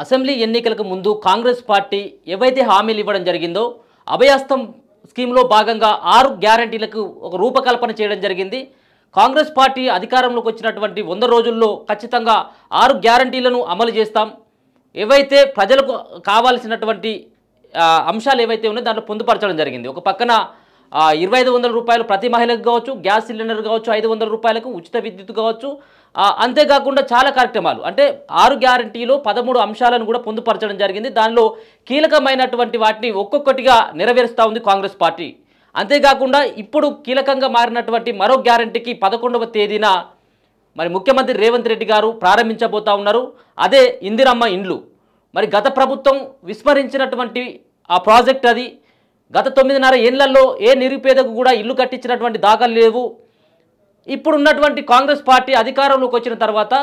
Assembly ఎన్నికలకు ముందు Congress party ఏవైతే హామీలు ఇవ్వడం జరిగిందో అభయహస్తం స్కీమ్లో భాగంగా 6 గ్యారంటీలకు ఒక రూపకల్పన చేయడం జరిగింది. కాంగ్రెస్ పార్టీ అధికారంలోకి వచ్చినటువంటి 100 రోజుల్లో ఖచ్చితంగా 6 గ్యారంటీలను అమలు చేస్తాం. ఏవైతే ప్రజలకు కావాల్సినటువంటి అంశాలు ఏవైతే ఉన్నాయో దాంట్లో పొందుపరచడం జరిగింది. ఒక పక్కన 2500 రూపాయలు ప్రతి మహిళకు కావచ్చు, గ్యాస్ సిలిండర్ కావచ్చు 500 రూపాయలకు, ఉచిత విద్యుత్ కావచ్చు, అంతేకాకుండా చాలా కార్యక్రమాలు అంటే 6 గ్యారంటీలో 13 అంశాలను కూడా పొందుపరచడం జరిగింది. దానిలో కీలకమైనటువంటి వాటిని ఒక్కొక్కటిగా నెరవేరుస్తూ ఉంది కాంగ్రెస్ పార్టీ. అంతేకాకుండా ఇప్పుడు కీలకంగా మారినటువంటి మరో గ్యారంటీకి 11వ తేదీన మరి ముఖ్యమంత్రి రేవంత్ రెడ్డి గారు ప్రారంభించబోతా ఉన్నారు. అదే ఇందిరమ్మ ఇండ్లు. మరి గత ప్రభుత్వం విస్మరించినటువంటి ఆ ప్రాజెక్ట్ అది. గత 9.5 ఏళ్లలో ఏ నిరుపేదకు కూడా ఇల్లు కట్టించినటువంటి దాఖలు లేవు. ఇప్పుడున్నటువంటి కాంగ్రెస్ పార్టీ అధికారంలోకి వచ్చిన తర్వాత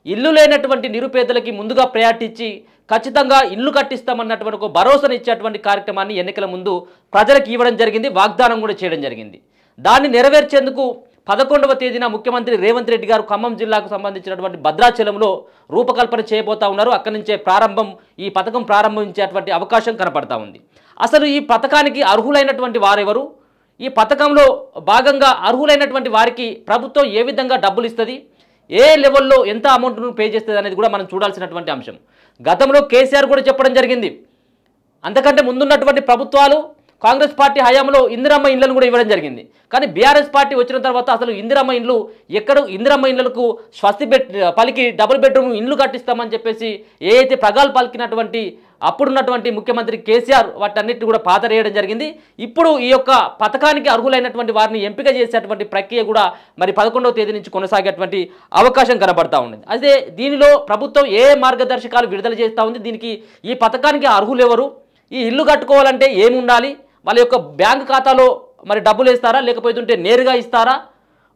ఇల్లు లేనటువంటి నిరుపేదలకి ముందుగా ప్రయారిటీ ఇచ్చి ఖచ్చితంగా ఇల్లు కట్టిస్తామన్నటువంటి ఒక భరోసాను ఇచ్చేటువంటి కార్యక్రమాన్ని ఎన్నికల ముందు ప్రజలకు ఇవ్వడం జరిగింది, వాగ్దానం కూడా చేయడం జరిగింది. దాన్ని నెరవేర్చేందుకు 11వ తేదీన ముఖ్యమంత్రి రేవంత్ రెడ్డి గారు ఖమ్మం జిల్లాకు సంబంధించినటువంటి భద్రాచలంలో రూపకల్పన చేయబోతా ఉన్నారు. అక్కడి నుంచే ఈ పథకం ప్రారంభించేటువంటి అవకాశం కనపడతా ఉంది. అసలు ఈ పథకానికి అర్హులైనటువంటి వారెవరు, ఈ పథకంలో భాగంగా అర్హులైనటువంటి వారికి ప్రభుత్వం ఏ విధంగా డబ్బులు ఇస్తుంది, ఏ లెవెల్లో ఎంత అమౌంట్ను పే చేస్తుంది అనేది కూడా మనం చూడాల్సినటువంటి అంశం. గతంలో కేసీఆర్ కూడా చెప్పడం జరిగింది. అంతకంటే ముందున్నటువంటి ప్రభుత్వాలు కాంగ్రెస్ పార్టీ హయాంలో ఇందిరమ్మ ఇండ్లను కూడా ఇవ్వడం జరిగింది. కానీ బీఆర్ఎస్ పార్టీ వచ్చిన తర్వాత అసలు ఇందిరమ్మ ఇండ్లు ఇందిరమ్మ ఇండ్లకు స్వస్తి పలికి డబుల్ బెడ్రూమ్ ఇండ్లు కట్టిస్తామని చెప్పేసి ఏదైతే ప్రగాలు పలికినటువంటి అప్పుడున్నటువంటి ముఖ్యమంత్రి కేసీఆర్ వాటన్నిటిని కూడా పాతరేయడం జరిగింది. ఇప్పుడు ఈ యొక్క పథకానికి అర్హులైనటువంటి వారిని ఎంపిక చేసేటువంటి ప్రక్రియ కూడా మరి 11వ తేదీ నుంచి కొనసాగేటువంటి అవకాశం కనబడతా ఉంది. అయితే దీనిలో ప్రభుత్వం ఏ మార్గదర్శకాలు విడుదల చేస్తూ ఉంది, దీనికి ఈ పథకానికి అర్హులు ఎవరు, ఈ ఇల్లు కట్టుకోవాలంటే ఏమి ఉండాలి, వాళ్ళ యొక్క బ్యాంక్ ఖాతాలో మరి డబ్బులు వేస్తారా లేకపోతుంటే నేరుగా ఇస్తారా,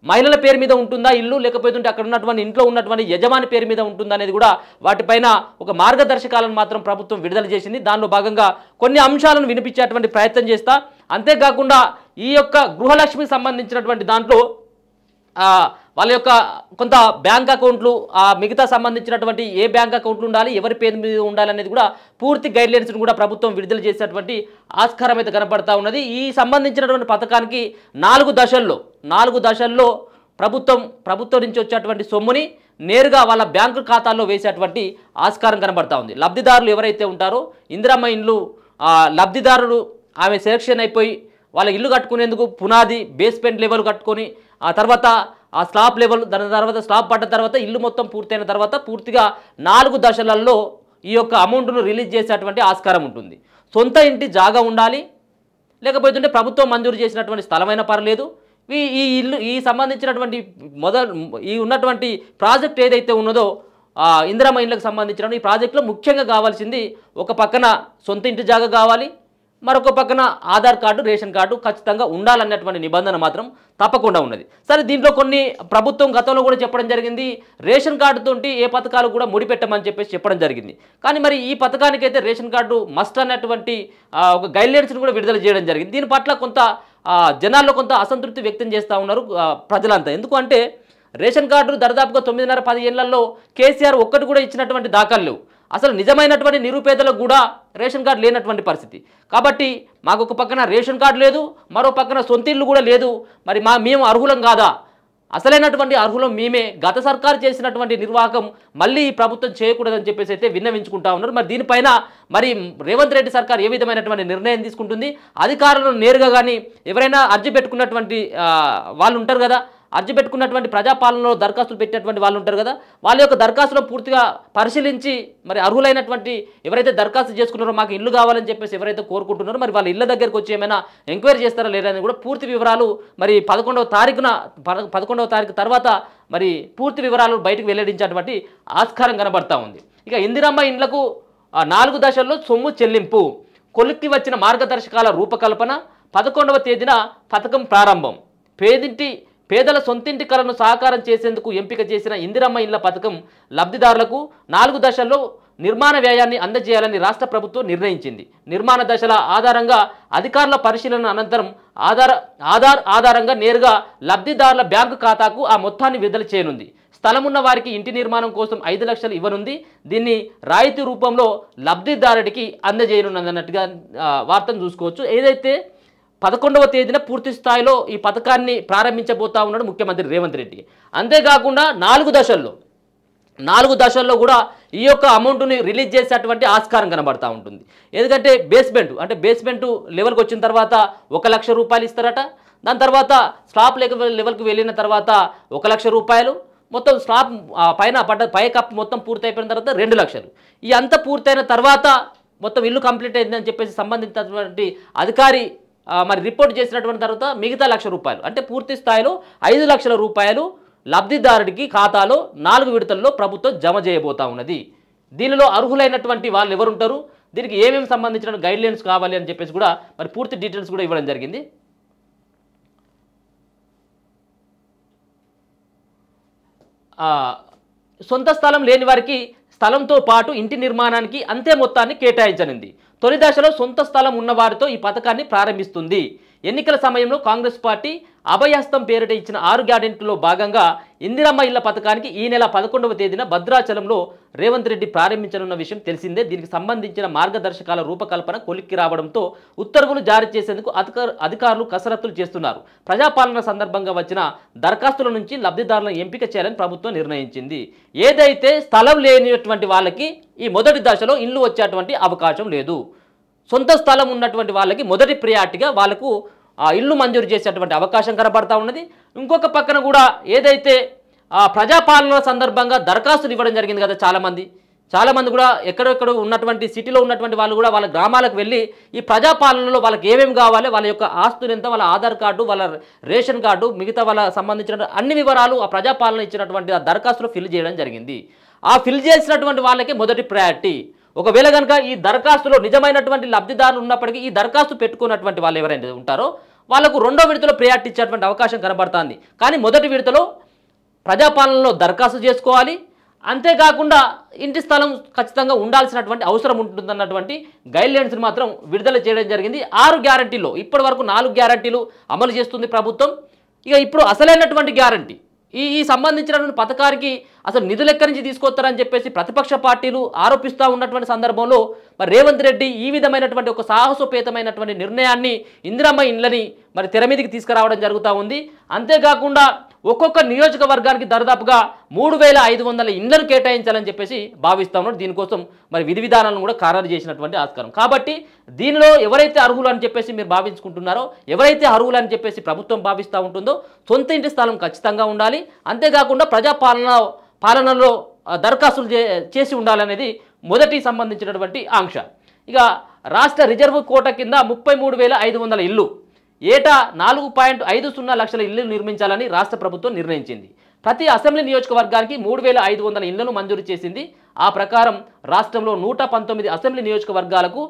మహిళల పేరు మీద ఉంటుందా ఇల్లు, లేకపోతుంటే అక్కడ ఉన్నటువంటి ఇంట్లో ఉన్నటువంటి యజమాని పేరు మీద ఉంటుందా అనేది కూడా వాటిపైన ఒక మార్గదర్శకాలను మాత్రం ప్రభుత్వం విడుదల చేసింది. దానిలో భాగంగా కొన్ని అంశాలను వినిపించేటువంటి ప్రయత్నం చేస్తా. అంతేకాకుండా ఈ యొక్క గృహలక్ష్మికి సంబంధించినటువంటి దాంట్లో వాళ్ళ యొక్క కొంత బ్యాంక్ అకౌంట్లు, మిగతా సంబంధించినటువంటి ఏ బ్యాంక్ అకౌంట్లు ఉండాలి, ఎవరి పేరు మీద ఉండాలి అనేది కూడా పూర్తి గైడ్లైన్స్ను కూడా ప్రభుత్వం విడుదల చేసేటువంటి ఆస్కారం అయితే కనపడతా ఉన్నది. ఈ సంబంధించినటువంటి పథకానికి 4 దశల్లో ప్రభుత్వం నుంచి వచ్చేటువంటి సొమ్ముని నేరుగా వాళ్ళ బ్యాంకు ఖాతాల్లో వేసేటువంటి ఆస్కారం కనబడతా ఉంది. లబ్ధిదారులు ఎవరైతే ఉంటారో ఇందిరమ్మ ఇండ్లు లబ్ధిదారులు ఆమె సెలక్షన్ అయిపోయి వాళ్ళ ఇల్లు కట్టుకునేందుకు పునాది బేస్మెంట్ లెవెల్ కట్టుకొని ఆ తర్వాత ఆ స్లాబ్ లెవెల్, దాని తర్వాత స్లాబ్ పడ్డ తర్వాత ఇల్లు మొత్తం పూర్తయిన తర్వాత పూర్తిగా 4 దశలలో ఈ యొక్క అమౌంట్ను రిలీజ్ చేసేటువంటి ఆస్కారం ఉంటుంది. సొంత ఇంటి జాగా ఉండాలి, లేకపోతే ప్రభుత్వం మంజూరు చేసినటువంటి స్థలమైనా పర్లేదు. ఈ సంబంధించినటువంటి ఉన్నటువంటి ప్రాజెక్ట్ ఏదైతే ఉన్నదో ఇందిరమ్మ ఇండ్లకు సంబంధించిన ఈ ప్రాజెక్టులో ముఖ్యంగా కావాల్సింది ఒక పక్కన సొంత ఇంటి జాగా కావాలి, మరొక పక్కన ఆధార్ కార్డు, రేషన్ కార్డు ఖచ్చితంగా ఉండాలన్నటువంటి నిబంధన మాత్రం తప్పకుండా ఉన్నది. సరే, దీంట్లో కొన్ని ప్రభుత్వం గతంలో కూడా చెప్పడం జరిగింది, రేషన్ కార్డుతోటి ఏ పథకాలు కూడా ముడిపెట్టమని చెప్పడం జరిగింది. కానీ మరి ఈ పథకానికైతే రేషన్ కార్డు మస్ట్ అన్నటువంటి ఒక గైడ్లైన్స్ని కూడా విడుదల చేయడం జరిగింది. దీని పట్ల కొంత జనాల్లో కొంత అసంతృప్తి వ్యక్తం చేస్తూ ఉన్నారు ప్రజలంతా. ఎందుకంటే రేషన్ కార్డులు దరిదాపుగా 9.5-10 ఏళ్లలో కేసీఆర్ ఒక్కటి కూడా ఇచ్చినటువంటి దాఖలు లేవు. అసలు నిజమైనటువంటి నిరుపేదలకు కూడా రేషన్ కార్డు లేనటువంటి పరిస్థితి. కాబట్టి మాకు ఒక పక్కన రేషన్ కార్డు లేదు, మరో పక్కన సొంత ఇల్లు కూడా లేదు. మరి మేము అర్హులం కాదా? అసలైనటువంటి అర్హులం మేమే. గత సర్కారు చేసినటువంటి నిర్వాహకం మళ్ళీ ఈ ప్రభుత్వం చేయకూడదని చెప్పేసి అయితే విన్నవించుకుంటా ఉన్నారు. మరి దీనిపైన మరి రేవంత్ రెడ్డి సర్కార్ ఏ విధమైనటువంటి నిర్ణయం తీసుకుంటుంది? అధికారులను నేరుగా కానీ ఎవరైనా అర్జీ పెట్టుకున్నటువంటి వాళ్ళు ఉంటారు కదా, అర్జీ పెట్టుకున్నటువంటి ప్రజాపాలనలో దరఖాస్తులు పెట్టినటువంటి వాళ్ళు ఉంటారు కదా, వాళ్ళ యొక్క దరఖాస్తులో పూర్తిగా పరిశీలించి మరి అర్హులైనటువంటి ఎవరైతే దరఖాస్తు చేసుకున్నారో మాకు ఇల్లు కావాలని చెప్పేసి ఎవరైతే కోరుకుంటున్నారో మరి వాళ్ళ ఇళ్ళ దగ్గరికి వచ్చి ఏమైనా ఎంక్వైరీ చేస్తారా లేదా అని కూడా పూర్తి వివరాలు మరి 11వ తారీఖు తర్వాత మరి పూర్తి వివరాలు బయటకు వెల్లడించేటువంటి ఆస్కారం కనబడతా ఉంది. ఇక ఇందిరమ్మ ఇండ్లకు 4 దశల్లో సొమ్ము చెల్లింపు, కొలిక్కి వచ్చిన మార్గదర్శకాల రూపకల్పన, 11వ తేదీన పథకం ప్రారంభం. పేదల సొంతింటి కలను సాకారం చేసేందుకు ఎంపిక చేసిన ఇందిరమ్మ ఇండ్ల పథకం లబ్ధిదారులకు 4 దశల్లో నిర్మాణ వ్యయాన్ని అందజేయాలని రాష్ట్ర ప్రభుత్వం నిర్ణయించింది. నిర్మాణ దశల ఆధారంగా అధికారుల పరిశీలన అనంతరం ఆధారంగా నేరుగా లబ్ధిదారుల బ్యాంకు ఖాతాకు ఆ మొత్తాన్ని విడుదల చేయనుంది. స్థలం ఉన్న వారికి ఇంటి నిర్మాణం కోసం 5 లక్షలు ఇవ్వనుంది. దీన్ని రాయితీ రూపంలో లబ్ధిదారుడికి అందజేయనున్నదన్నట్టుగా వార్తను చూసుకోవచ్చు. ఏదైతే 11వ తేదీన పూర్తి స్థాయిలో ఈ పథకాన్ని ప్రారంభించబోతా ఉన్నాడు ముఖ్యమంత్రి రేవంత్ రెడ్డి. అంతేకాకుండా 4 దశల్లో కూడా ఈ యొక్క అమౌంట్ని రిలీజ్ చేసేటువంటి ఆస్కారం కనబడతా ఉంటుంది. ఎందుకంటే బేస్మెంట్ లెవెల్కి వచ్చిన తర్వాత 1 లక్ష రూపాయలు ఇస్తారట. దాని తర్వాత స్లాబ్ లెవెల్కి వెళ్ళిన తర్వాత 1 లక్ష రూపాయలు, మొత్తం స్లాబ్ పైన పై కప్పు మొత్తం పూర్తి అయిపోయిన తర్వాత 2 లక్షలు. ఈ అంతా పూర్తయిన తర్వాత మొత్తం ఇల్లు కంప్లీట్ అయిందని చెప్పేసి సంబంధించినటువంటి అధికారి మరి రిపోర్ట్ చేసినటువంటి తర్వాత మిగతా 1 లక్ష రూపాయలు, అంటే పూర్తి స్థాయిలో 5 లక్షల రూపాయలు లబ్ధిదారుడికి ఖాతాలో 4 విడతల్లో ప్రభుత్వం జమ చేయబోతా ఉన్నది. దీనిలో అర్హులైనటువంటి వాళ్ళు ఎవరుంటారు, దీనికి ఏమేమి సంబంధించిన గైడ్లైన్స్ కావాలి అని చెప్పేసి కూడా మరి పూర్తి డీటెయిల్స్ కూడా ఇవ్వడం జరిగింది. సొంత స్థలం లేని వారికి స్థలంతో పాటు ఇంటి నిర్మాణానికి అంతే మొత్తాన్ని కేటాయించనుంది. తొలి దశలో సొంత స్థలం ఉన్న వారితో ఈ పథకాన్ని ప్రారంభిస్తుంది. ఎన్నికల సమయంలో కాంగ్రెస్ పార్టీ అభయహస్తం పేరిట ఇచ్చిన 6 గ్యారెంటీల్లో భాగంగా ఇందిరమ్మ ఇళ్ల పథకానికి ఈ నెల 11వ తేదీన భద్రాచలంలో రేవంత్ రెడ్డి ప్రారంభించనున్న విషయం తెలిసిందే. దీనికి సంబంధించిన మార్గదర్శకాల రూపకల్పన కొలిక్కి రావడంతో ఉత్తర్వులు జారీ చేసేందుకు అధికారులు కసరత్తులు చేస్తున్నారు. ప్రజాపాలన సందర్భంగా వచ్చిన దరఖాస్తుల నుంచి లబ్ధిదారులను ఎంపిక చేయాలని ప్రభుత్వం నిర్ణయించింది. ఏదైతే స్థలం లేనిటువంటి వాళ్ళకి ఈ మొదటి దశలో ఇల్లు వచ్చేటువంటి అవకాశం లేదు. సొంత స్థలం ఉన్నటువంటి వాళ్ళకి మొదటి ప్రియారిటీగా వాళ్ళకు ఇల్లు మంజూరు చేసేటువంటి అవకాశం కనబడతా ఉన్నది. ఇంకొక పక్కన కూడా ఏదైతే ప్రజాపాలన సందర్భంగా దరఖాస్తులు ఇవ్వడం జరిగింది కదా, చాలామంది కూడా ఎక్కడెక్కడ ఉన్నటువంటి సిటీలో ఉన్నటువంటి వాళ్ళు కూడా వాళ్ళ గ్రామాలకు వెళ్ళి ఈ ప్రజాపాలనలో వాళ్ళకి ఏమేమి కావాలి, వాళ్ళ యొక్క ఆస్తులు ఎంత, వాళ్ళ ఆధార్ కార్డు, వాళ్ళ రేషన్ కార్డు, మిగతా వాళ్ళ సంబంధించిన అన్ని వివరాలు ఆ ప్రజాపాలన ఇచ్చినటువంటి ఆ దరఖాస్తులో ఫిల్ చేయడం జరిగింది. ఆ ఫిల్ చేసినటువంటి వాళ్ళకి మొదటి ప్రయారిటీ. ఒకవేళ కనుక ఈ దరఖాస్తులో నిజమైనటువంటి లబ్ధిదారులు ఉన్నప్పటికీ ఈ దరఖాస్తు పెట్టుకున్నటువంటి వాళ్ళు ఎవరైనా ఉంటారో వాళ్ళకు 2వ విడతలో ప్రయారిటీ ఇచ్చేటువంటి అవకాశం కనబడుతుంది. కానీ మొదటి విడతలో ప్రజాపాలనలో దరఖాస్తు చేసుకోవాలి. అంతేకాకుండా ఇంటి స్థలం ఖచ్చితంగా ఉండాల్సినటువంటి అవసరం ఉంటుందన్నటువంటి గైడ్లైన్స్ని మాత్రం విడుదల చేయడం జరిగింది. 6 గ్యారంటీలో ఇప్పటి వరకు 4 గ్యారంటీలు అమలు చేస్తుంది ప్రభుత్వం. ఇక ఇప్పుడు అసలైనటువంటి గ్యారంటీ ఈ సంబంధించినటువంటి పథకానికి అసలు నిధులు ఎక్కడి నుంచి తీసుకొస్తారని చెప్పేసి ప్రతిపక్ష పార్టీలు ఆరోపిస్తూ ఉన్నటువంటి సందర్భంలో మరి రేవంత్ రెడ్డి ఈ విధమైనటువంటి ఒక సాహసోపేతమైనటువంటి నిర్ణయాన్ని ఇందిరమ్మ ఇండ్లని మరి తెర మీదకి తీసుకురావడం జరుగుతూ ఉంది. అంతేకాకుండా ఒక్కొక్క నియోజకవర్గానికి దాదాపుగా 3500 ఇండ్లను కేటాయించాలని చెప్పేసి భావిస్తూ ఉన్నారు. దీనికోసం మరి విధి విధానాలను కూడా ఖరారు చేసినటువంటి ఆస్కారం. కాబట్టి దీనిలో ఎవరైతే అర్హులు అని చెప్పేసి మీరు భావించుకుంటున్నారో, ఎవరైతే అర్హులు అని చెప్పేసి ప్రభుత్వం భావిస్తూ ఉంటుందో సొంత ఇంటి స్థలం ఖచ్చితంగా ఉండాలి. అంతేకాకుండా పాలనలో దరఖాస్తులు చేసి ఉండాలనేది మొదటి సంబంధించినటువంటి ఆంక్ష. ఇక రాష్ట్ర రిజర్వ్ కోట కింద 33,500 ఇల్లు, ఏటా 4.50 లక్షల ఇల్లు నిర్మించాలని రాష్ట్ర ప్రభుత్వం నిర్ణయించింది. ప్రతి అసెంబ్లీ నియోజకవర్గానికి 3,500 ఇళ్లను మంజూరు చేసింది. ఆ ప్రకారం రాష్ట్రంలో 119 అసెంబ్లీ నియోజకవర్గాలకు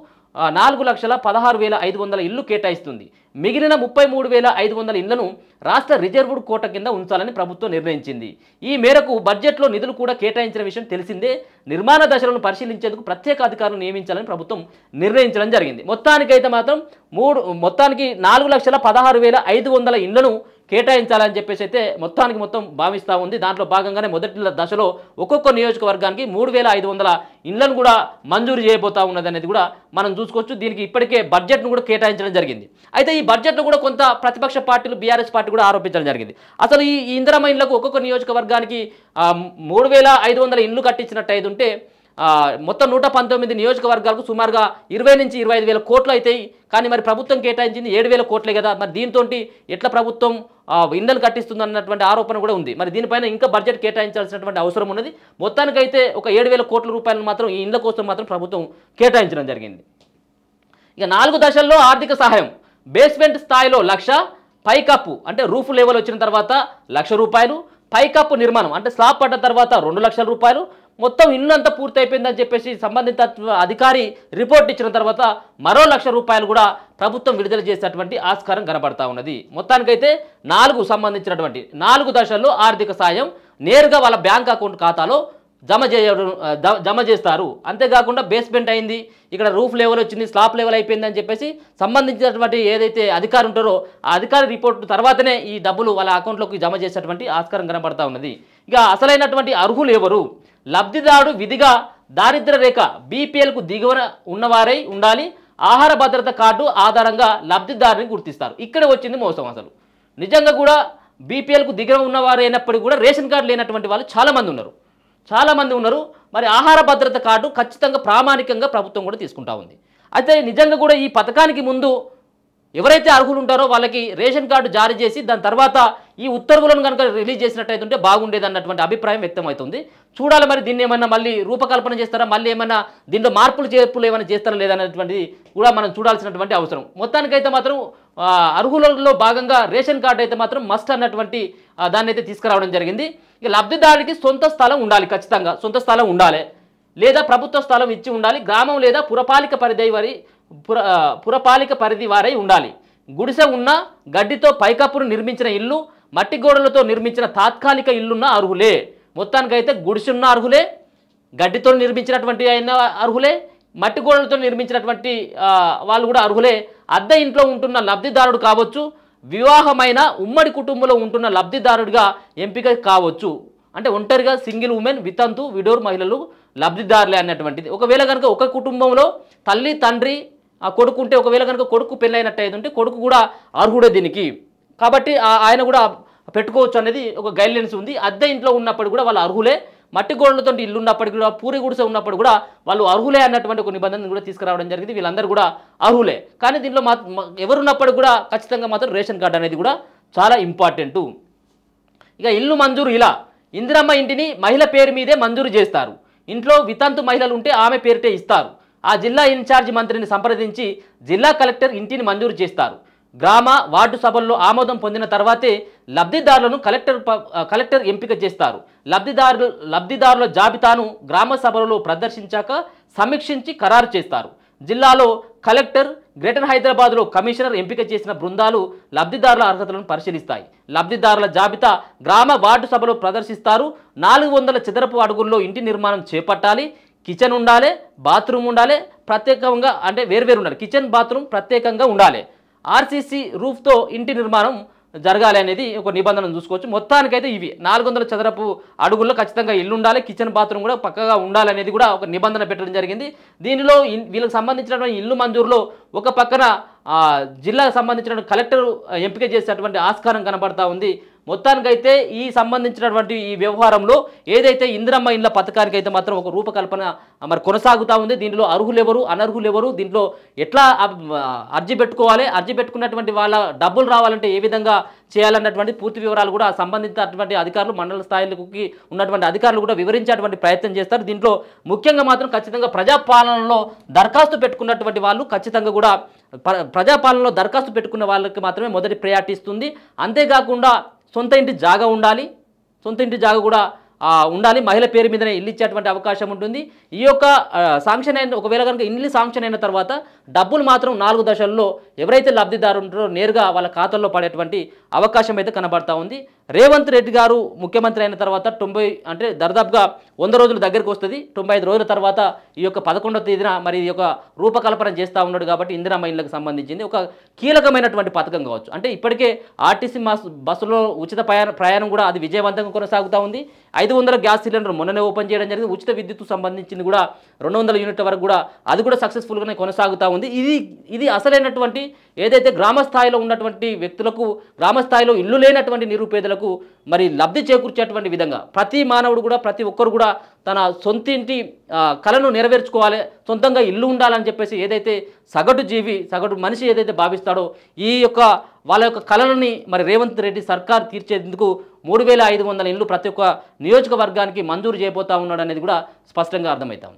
4,16,500 ఇళ్లు కేటాయిస్తుంది. మిగిలిన 33,500 ఇళ్లను రాష్ట్ర రిజర్వ్డ్ కోట కింద ఉంచాలని ప్రభుత్వం నిర్ణయించింది. ఈ మేరకు బడ్జెట్లో నిధులు కూడా కేటాయించిన విషయం తెలిసిందే. నిర్మాణ దశలను పరిశీలించేందుకు ప్రత్యేక అధికారులను నియమించాలని ప్రభుత్వం నిర్ణయించడం జరిగింది. మొత్తానికి మాత్రం 4,16,500 ఇళ్లను కేటాయించాలని చెప్పేసి అయితే మొత్తం భావిస్తూ ఉంది. దాంట్లో భాగంగానే మొదటి దశలో ఒక్కొక్క నియోజకవర్గానికి 3,500 ఇళ్లను కూడా మంజూరు చేయబోతా ఉన్నది అనేది కూడా మనం చూసుకోవచ్చు. దీనికి ఇప్పటికే బడ్జెట్ను కూడా కేటాయించడం జరిగింది. అయితే ఈ బడ్జెట్ను కూడా కొంత ప్రతిపక్ష పార్టీలు, బీఆర్ఎస్ పార్టీ కూడా ఆరోపించడం జరిగింది. అసలు ఈ ఇందిరమ్మ ఇళ్లకు ఒక్కొక్క నియోజకవర్గానికి 3,500 ఇళ్లు కట్టించినట్టు అయితే ఉంటే మొత్తం 119 నియోజకవర్గాలకు సుమారుగా 20 నుంచి 25,000 కోట్లు అవుతాయి. కానీ మరి ప్రభుత్వం కేటాయించింది 7,000 కోట్లే కదా. మరి దీంతో ఎట్లా ప్రభుత్వం ఇండ్లను కట్టిస్తుంది అన్నటువంటి ఆరోపణ కూడా ఉంది. మరి దీనిపైన ఇంకా బడ్జెట్ కేటాయించాల్సినటువంటి అవసరం ఉన్నది. మొత్తానికైతే ఒక 7,000 కోట్ల రూపాయలను మాత్రం ఈ ఇండ్ల కోసం మాత్రం ప్రభుత్వం కేటాయించడం జరిగింది. ఇక 4 దశల్లో ఆర్థిక సహాయం. బేస్మెంట్ స్థాయిలో 1,00,000, పైకప్పు అంటే రూఫ్ లెవెల్ వచ్చిన తర్వాత 1,00,000 రూపాయలు, పైకప్పు నిర్మాణం అంటే స్లాబ్ పడ్డ తర్వాత 2 లక్షల రూపాయలు, మొత్తం ఇల్లు అంతా పూర్తి అయిపోయిందని చెప్పేసి సంబంధిత అధికారి రిపోర్ట్ ఇచ్చిన తర్వాత మరో 1,00,000 రూపాయలు కూడా ప్రభుత్వం విడుదల చేసేటువంటి ఆస్కారం కనబడతా ఉన్నది. మొత్తానికైతే 4 దశల్లో ఆర్థిక సాయం నేరుగా వాళ్ళ బ్యాంక్ అకౌంట్ ఖాతాలో జమ చేస్తారు. అంతేకాకుండా బేస్మెంట్ అయింది, ఇక్కడ రూఫ్ లెవెల్ వచ్చింది, స్లాబ్ లెవెల్ అయిపోయిందని చెప్పేసి సంబంధించినటువంటి ఏదైతే అధికారి ఉంటారో ఆ అధికారి రిపోర్ట్ తర్వాతనే ఈ డబ్బులు వాళ్ళ అకౌంట్లోకి జమ చేసేటువంటి ఆస్కారం కనబడతా ఉన్నది. ఇక అసలైనటువంటి అర్హులు ఎవరు? లబ్ధిదారుడు విధిగా దారిద్ర్య రేఖ బీపీఎల్కు దిగువన ఉన్నవారై ఉండాలి. ఆహార భద్రత కార్డు ఆధారంగా లబ్ధిదారుని గుర్తిస్తారు. ఇక్కడ వచ్చింది మోసం. అసలు నిజంగా కూడా బీపీఎల్కు దిగువ ఉన్నవారు అయినప్పటికీ కూడా రేషన్ కార్డు లేనటువంటి వాళ్ళు చాలామంది ఉన్నారు. మరి ఆహార భద్రత కార్డు ఖచ్చితంగా ప్రామాణికంగా ప్రభుత్వం కూడా తీసుకుంటా ఉంది. అయితే నిజంగా కూడా ఈ పథకానికి ముందు ఎవరైతే అర్హులు ఉంటారో వాళ్ళకి రేషన్ కార్డు జారీ చేసి దాని తర్వాత ఈ ఉత్తర్వులను కనుక రిలీజ్ చేసినట్టయితే బాగుండేది అన్నటువంటి అభిప్రాయం వ్యక్తమవుతుంది. చూడాలి మరి దీన్ని ఏమైనా మళ్ళీ రూపకల్పన చేస్తారా, మళ్ళీ ఏమైనా దీంట్లో మార్పులు చేర్పులు ఏమైనా చేస్తారా లేదనేటువంటిది కూడా మనం చూడాల్సినటువంటి అవసరం. మొత్తానికైతే మాత్రం అర్హులలో భాగంగా రేషన్ కార్డు అయితే మాత్రం మస్ట్ అన్నటువంటి దాన్ని అయితే తీసుకురావడం జరిగింది. ఇక లబ్ధిదారుడికి సొంత స్థలం ఉండాలి, ఖచ్చితంగా సొంత స్థలం ఉండాలి, లేదా ప్రభుత్వ స్థలం ఇచ్చి ఉండాలి. గ్రామం లేదా పురపాలిక పరిధి వారై ఉండాలి. గుడిసె ఉన్న గడ్డితో పైకప్పును నిర్మించిన ఇల్లు, మట్టి గోడలతో నిర్మించిన తాత్కాలిక ఇల్లున్న అర్హులే. మొత్తానికైతే గుడిసె ఉన్న అర్హులే, గడ్డితో నిర్మించినటువంటి అయిన అర్హులే, మట్టి గోడలతో నిర్మించినటువంటి వాళ్ళు కూడా అర్హులే. అద్దె ఇంట్లో ఉంటున్న లబ్ధిదారుడు కావచ్చు, వివాహమైన ఉమ్మడి కుటుంబంలో ఉంటున్న లబ్ధిదారుడిగా ఎంపిక కావచ్చు. అంటే ఒంటరిగా సింగిల్ ఉమెన్, వితంతు, విడోర్ మహిళలు లబ్ధిదారులే అన్నటువంటిది. ఒకవేళ కనుక ఒక కుటుంబంలో తల్లి తండ్రి కొడుకు ఉంటే, ఒకవేళ కనుక కొడుకు పెళ్ళైనట్టయితే కొడుకు కూడా అర్హుడే దీనికి. కాబట్టి ఆయన కూడా పెట్టుకోవచ్చు అనేది ఒక గైడ్లైన్స్ ఉంది. అద్దె ఇంట్లో ఉన్నప్పుడు కూడా వాళ్ళు అర్హులే, మట్టి గోడలతో ఇల్లు ఉన్నప్పటికీ కూడా, పూరి గుడిసె ఉన్నప్పుడు కూడా వాళ్ళు అర్హులే అన్నటువంటి ఒక నిబంధనను కూడా తీసుకురావడం జరిగింది. వీళ్ళందరూ కూడా అర్హులే. కానీ దీంట్లో ఎవరున్నప్పటికీ కూడా ఖచ్చితంగా మాత్రం రేషన్ కార్డు అనేది కూడా చాలా ఇంపార్టెంటు. ఇక ఇల్లు మంజూరు ఇలా ఇందిరమ్మ ఇంటిని మహిళ పేరు మీదే మంజూరు చేస్తారు. ఇంట్లో వితంతు మహిళలు ఉంటే ఆమె పేరిటే ఇస్తారు. ఆ జిల్లా ఇన్ఛార్జి మంత్రిని సంప్రదించి జిల్లా కలెక్టర్ ఇంటిని మంజూరు చేస్తారు. గ్రామ వార్డు సభల్లో ఆమోదం పొందిన తర్వాతే లబ్ధిదారులను కలెక్టర్ ఎంపిక చేస్తారు. లబ్ధిదారుల జాబితాను గ్రామ సభలలో ప్రదర్శించాక సమీక్షించి ఖరారు చేస్తారు. జిల్లాలో కలెక్టర్, గ్రేటర్ హైదరాబాద్లో కమిషనర్ ఎంపిక చేసిన బృందాలు లబ్ధిదారుల అర్హతలను పరిశీలిస్తాయి. లబ్ధిదారుల జాబితా గ్రామ వార్డు సభలో ప్రదర్శిస్తారు. 400 చదరపు అడుగుల్లో ఇంటి నిర్మాణం చేపట్టాలి. కిచెన్ ఉండాలి, బాత్రూమ్ ఉండాలి, ప్రత్యేకంగా అంటే వేరువేరు ఉండాలి. కిచెన్ బాత్రూమ్ ప్రత్యేకంగా ఉండాలి. ఆర్సీసీ రూఫ్తో ఇంటి నిర్మాణం జరగాలి అనేది ఒక నిబంధనను చూసుకోవచ్చు. మొత్తానికైతే ఇవి 400 చదరపు అడుగుల్లో ఖచ్చితంగా ఇల్లు ఉండాలి, కిచెన్ బాత్రూమ్ కూడా పక్కగా ఉండాలనేది కూడా ఒక నిబంధన పెట్టడం జరిగింది. దీనిలో వీళ్ళకి సంబంధించినటువంటి ఇల్లు మంజూరులో ఒక పక్కన జిల్లాకు సంబంధించిన కలెక్టర్ ఎంపిక చేసేటువంటి ఆస్కారం కనబడతా ఉంది. మొత్తానికైతే ఈ సంబంధించినటువంటి ఈ వ్యవహారంలో ఏదైతే ఇందిరమ్మ ఇండ్ల పథకానికి అయితే మాత్రం ఒక రూపకల్పన మరి కొనసాగుతూ ఉంది. దీంట్లో అర్హులు ఎవరు, అనర్హులు ఎవరు, దీంట్లో ఎట్లా అర్జీ పెట్టుకోవాలి, అర్జీ పెట్టుకున్నటువంటి వాళ్ళ డబ్బులు రావాలంటే ఏ విధంగా చేయాలన్నటువంటి పూర్తి వివరాలు కూడా సంబంధించినటువంటి అధికారులు, మండల స్థాయికి ఉన్నటువంటి అధికారులు కూడా వివరించేటువంటి ప్రయత్నం చేస్తారు. దీంట్లో ముఖ్యంగా మాత్రం ఖచ్చితంగా ప్రజాపాలనలో దరఖాస్తు పెట్టుకున్నటువంటి వాళ్ళు ఖచ్చితంగా కూడా ప్రజాపాలనలో దరఖాస్తు పెట్టుకున్న వాళ్ళకి మాత్రమే మొదటి ప్రయారిటీ ఇస్తుంది. అంతేకాకుండా సొంత ఇంటి జాగా ఉండాలి, సొంత ఇంటి జాగా కూడా ఉండాలి. మహిళ పేరు మీదనే ఇల్లు ఇచ్చేటువంటి అవకాశం ఉంటుంది. ఈ యొక్క శాంక్షన్ అయిన ఒకవేళ కనుక ఇల్లు శాంక్షన్ అయిన తర్వాత డబ్బులు మాత్రం 4 దశల్లో ఎవరైతే లబ్ధిదారు ఉంటారో నేరుగా వాళ్ళ ఖాతాల్లో పడేటువంటి అవకాశం అయితే కనబడతా ఉంది. రేవంత్ రెడ్డి గారు ముఖ్యమంత్రి అయిన తర్వాత 90 అంటే దాదాపుగా 100 రోజుల దగ్గరికి వస్తుంది. 95 రోజుల తర్వాత ఈ యొక్క 11వ తేదీన మరి ఈ యొక్క రూపకల్పన చేస్తూ ఉన్నాడు. కాబట్టి ఇందిరమ్మ ఇళ్లకు సంబంధించింది ఒక కీలకమైనటువంటి పథకం కావచ్చు. అంటే ఇప్పటికే ఆర్టీసీ బస్సులో ఉచిత ప్రయాణం కూడా అది విజయవంతంగా కొనసాగుతూ ఉంది. 500 గ్యాస్ సిలిండర్ మొన్ననే ఓపెన్ చేయడం జరిగింది. ఉచిత విద్యుత్ సంబంధించింది కూడా 200 యూనిట్ల వరకు కూడా అది కూడా సక్సెస్ఫుల్గానే కొనసాగుతూ ఉంది. ఇది అసలైనటువంటి ఏదైతే గ్రామ స్థాయిలో ఉన్నటువంటి వ్యక్తులకు, గ్రామ స్థాయిలో ఇల్లు లేనటువంటి నిరుపేదలకు మరి లబ్ధి చేకూర్చేటువంటి విధంగా ప్రతి మానవుడు కూడా, ప్రతి ఒక్కరు కూడా తన సొంతింటి కలను నెరవేర్చుకోవాలి, సొంతంగా ఇల్లు ఉండాలని చెప్పేసి ఏదైతే సగటు మనిషి ఏదైతే భావిస్తాడో ఈ యొక్క వాళ్ళ యొక్క కళలని మరి రేవంత్ రెడ్డి సర్కార్ తీర్చేందుకు 3500 ఇళ్ళు ప్రతి ఒక్క నియోజకవర్గానికి మంజూరు చేయబోతా ఉన్నాడు అనేది కూడా స్పష్టంగా అర్థమవుతా ఉంది.